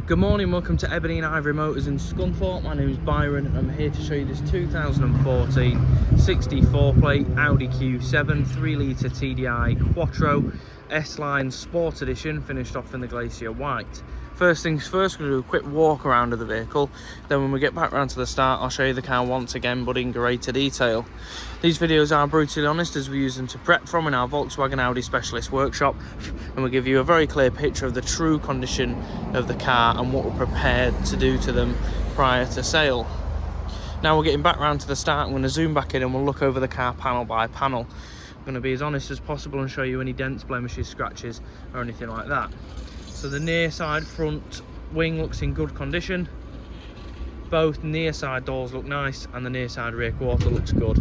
Good morning, welcome to Ebony and Ivory Motors in Scunthorpe. My name is Byron and I'm here to show you this 2014 64 plate Audi Q7 3 litre TDI Quattro S-Line Sport Edition, finished off in the Glacier White. First things first, we're going to do a quick walk around of the vehicle. Then when we get back round to the start, I'll show you the car once again, but in greater detail. These videos are brutally honest as we use them to prep from in our Volkswagen Audi specialist workshop, and we'll give you a very clear picture of the true condition of the car and what we're prepared to do to them prior to sale. Now we're getting back round to the start. I'm going to zoom back in and we'll look over the car panel by panel. I'm going to be as honest as possible and show you any dents, blemishes, scratches or anything like that. So the near side front wing looks in good condition. Both near side doors look nice and the near side rear quarter looks good.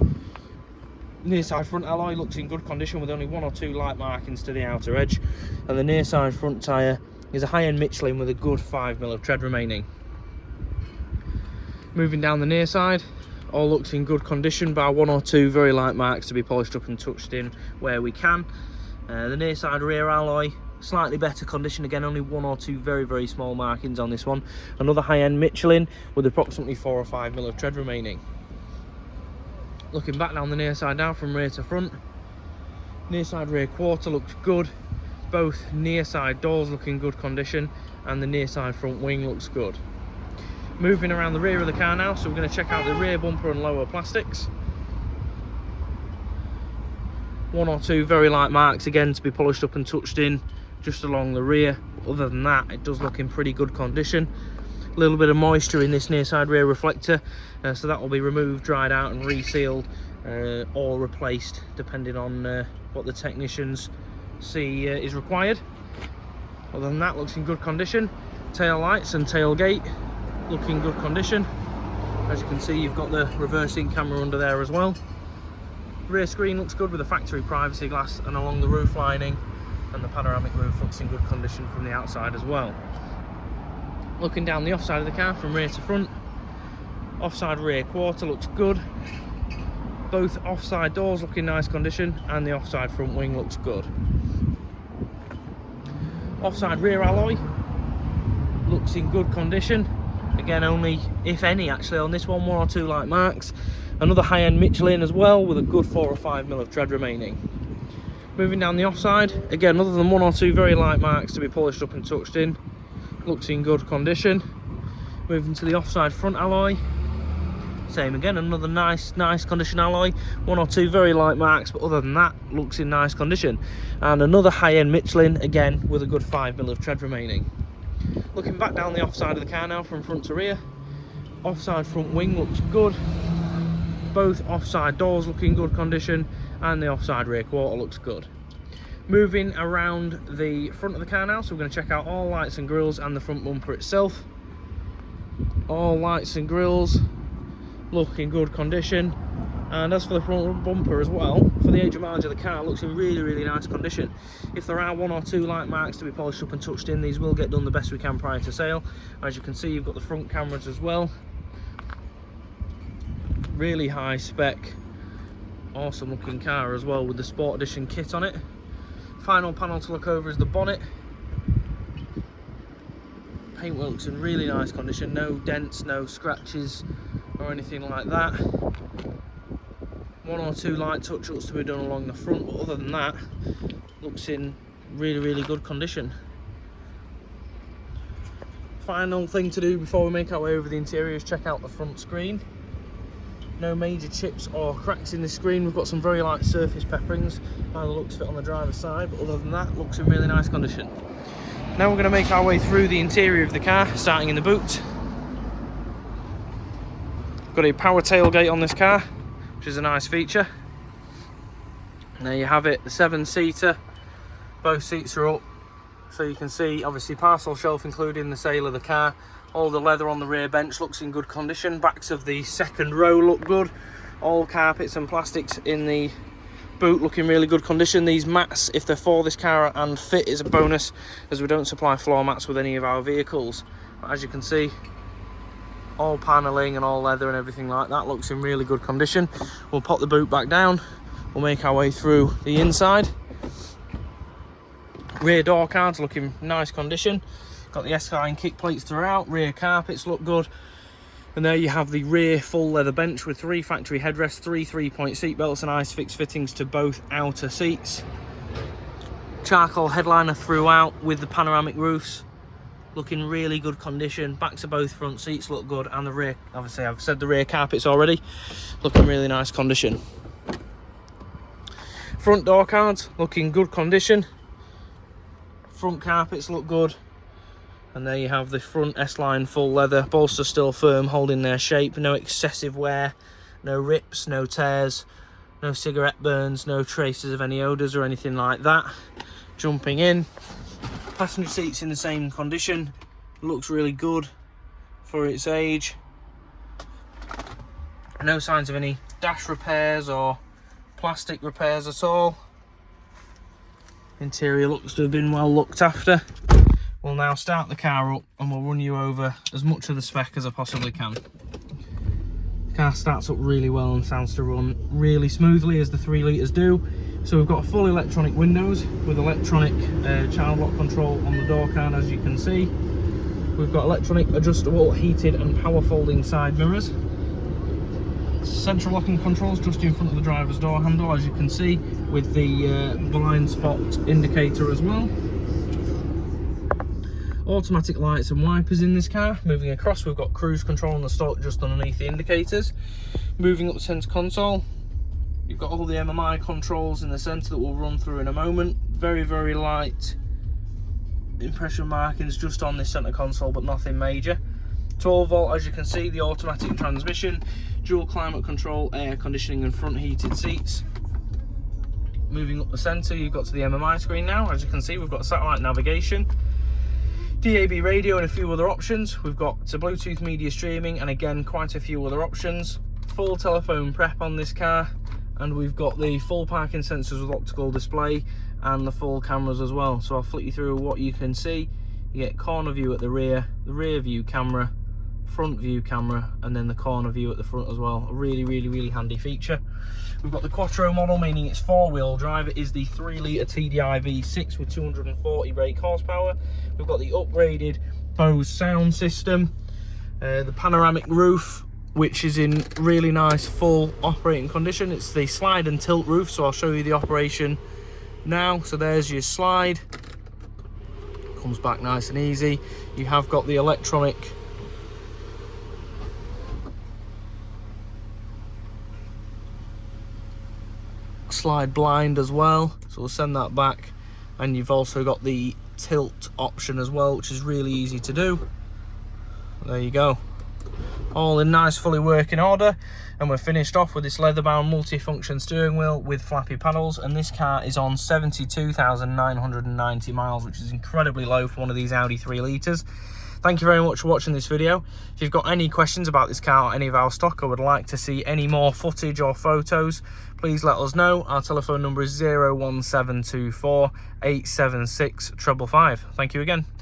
Near side front alloy looks in good condition with only one or two light markings to the outer edge, and the near side front tyre is a high-end Michelin with a good 5mm of tread remaining. Moving down the near side, all looks in good condition, bar one or two very light marks to be polished up and touched in where we can. The near side rear alloy, slightly better condition, again only one or two very small markings on this one. Another high-end Michelin with approximately 4 or 5mm of tread remaining. Looking back down the near side now from rear to front, near side rear quarter looks good. Both near side doors look in good condition and the near side front wing looks good. Moving around the rear of the car now, so we're going to check out the rear bumper and lower plastics. One or two very light marks again to be polished up and touched in just along the rear. Other than that, it does look in pretty good condition. A little bit of moisture in this near side rear reflector, so that will be removed, dried out and resealed or replaced depending on what the technicians see is required. Other than that, looks in good condition. Tail lights and tailgate look in good condition. As you can see, you've got the reversing camera under there as well. Rear screen looks good with a factory privacy glass, and along the roof lining and the panoramic roof looks in good condition from the outside as well. Looking down the offside of the car from rear to front, offside rear quarter looks good. Both offside doors look in nice condition and the offside front wing looks good. Offside rear alloy looks in good condition. Again, only, if any actually, on this one or two light marks. Another high-end Michelin as well with a good 4 or 5mm of tread remaining. Moving down the offside, again, other than one or two very light marks to be polished up and touched in, looks in good condition. Moving to the offside front alloy, same again, another nice condition alloy. One or two very light marks, but other than that, looks in nice condition. And another high-end Michelin, again, with a good 5mm of tread remaining. Looking back down the offside of the car now from front to rear, offside front wing looks good. Both offside doors look in good condition and the offside rear quarter looks good. Moving around the front of the car now, so we're going to check out all lights and grills and the front bumper itself. All lights and grills look in good condition, and as for the front bumper as well, for the age of mileage of the car, looks in really nice condition. If there are one or two light marks to be polished up and touched in, these will get done the best we can prior to sale. As you can see, you've got the front cameras as well. Really high spec, awesome looking car as well with the Sport Edition kit on it. Final panel to look over is the bonnet. Paintwork looks in really nice condition, no dents, no scratches or anything like that. One or two light touch-ups to be done along the front, but other than that, looks in really good condition. Final thing to do before we make our way over the interior is check out the front screen. No major chips or cracks in the screen. We've got some very light surface pepperings by the looks of it on the driver's side, but other than that, looks in really nice condition. Now we're going to make our way through the interior of the car, starting in the boot. Got a power tailgate on this car, which is a nice feature. And there you have it, the 7-seater. Both seats are up, so you can see obviously parcel shelf included in the sale of the car. All the leather on the rear bench looks in good condition. Backs of the second row look good. All carpets and plastics in the boot look in really good condition. These mats, if they're for this car and fit, is a bonus, as we don't supply floor mats with any of our vehicles. But as you can see, all paneling and all leather and everything like that looks in really good condition. We'll pop the boot back down. We'll make our way through the inside. Rear door cards look in nice condition. Got the S-line kick plates throughout, rear carpets look good. And there you have the rear full leather bench with 3 factory headrests, 3 3-point seat belts and ISOFIX fittings to both outer seats. Charcoal headliner throughout with the panoramic roofs. Looking really good condition. Backs of both front seats look good, and the rear, obviously I've said the rear carpets already, looking really nice condition. Front door cards looking good condition. Front carpets look good. And there you have the front S-line full leather, bolsters still firm, holding their shape, no excessive wear, no rips, no tears, no cigarette burns, no traces of any odours or anything like that. Jumping in, passenger seats in the same condition, looks really good for its age. No signs of any dash repairs or plastic repairs at all. Interior looks to have been well looked after. We'll now start the car up and we'll run you over as much of the spec as I possibly can. The car starts up really well and sounds to run really smoothly, as the 3 litres do. So we've got full electronic windows with electronic child lock control on the door card, as you can see. We've got electronic adjustable heated and power folding side mirrors. Central locking controls just in front of the driver's door handle, as you can see, with the blind spot indicator as well. Automatic lights and wipers in this car. Moving across, we've got cruise control on the stalk just underneath the indicators. Moving up the centre console, you've got all the MMI controls in the centre that we'll run through in a moment. Very, very light impression markings just on this centre console, but nothing major. 12 volt, as you can see, the automatic transmission, dual climate control, air conditioning and front heated seats. Moving up the centre, you've got to the MMI screen now. As you can see, we've got satellite navigation, DAB radio and a few other options. We've got to Bluetooth media streaming and again quite a few other options. Full telephone prep on this car, and we've got the full parking sensors with optical display and the full cameras as well. So I'll flick you through what you can see. You get corner view at the rear view camera, front view camera, and then the corner view at the front as well. A really, really, really handy feature. We've got the Quattro model, meaning it's 4-wheel drive. It is the 3 litre TDI V6 with 240 brake horsepower. We've got the upgraded Bose sound system, the panoramic roof, which is in really nice full operating condition. It's the slide and tilt roof, so I'll show you the operation now. So there's your slide, comes back nice and easy. You have got the electronic slide blind as well, so we'll send that back. And you've also got the tilt option as well, which is really easy to do. There you go, all in nice fully working order. And we're finished off with this leather bound multi-function steering wheel with flappy paddles, and this car is on 72,990 miles, which is incredibly low for one of these Audi 3 litres. Thank you very much for watching this video. If you've got any questions about this car or any of our stock, or would like to see any more footage or photos, please let us know. Our telephone number is 01724 876 555. Thank you again.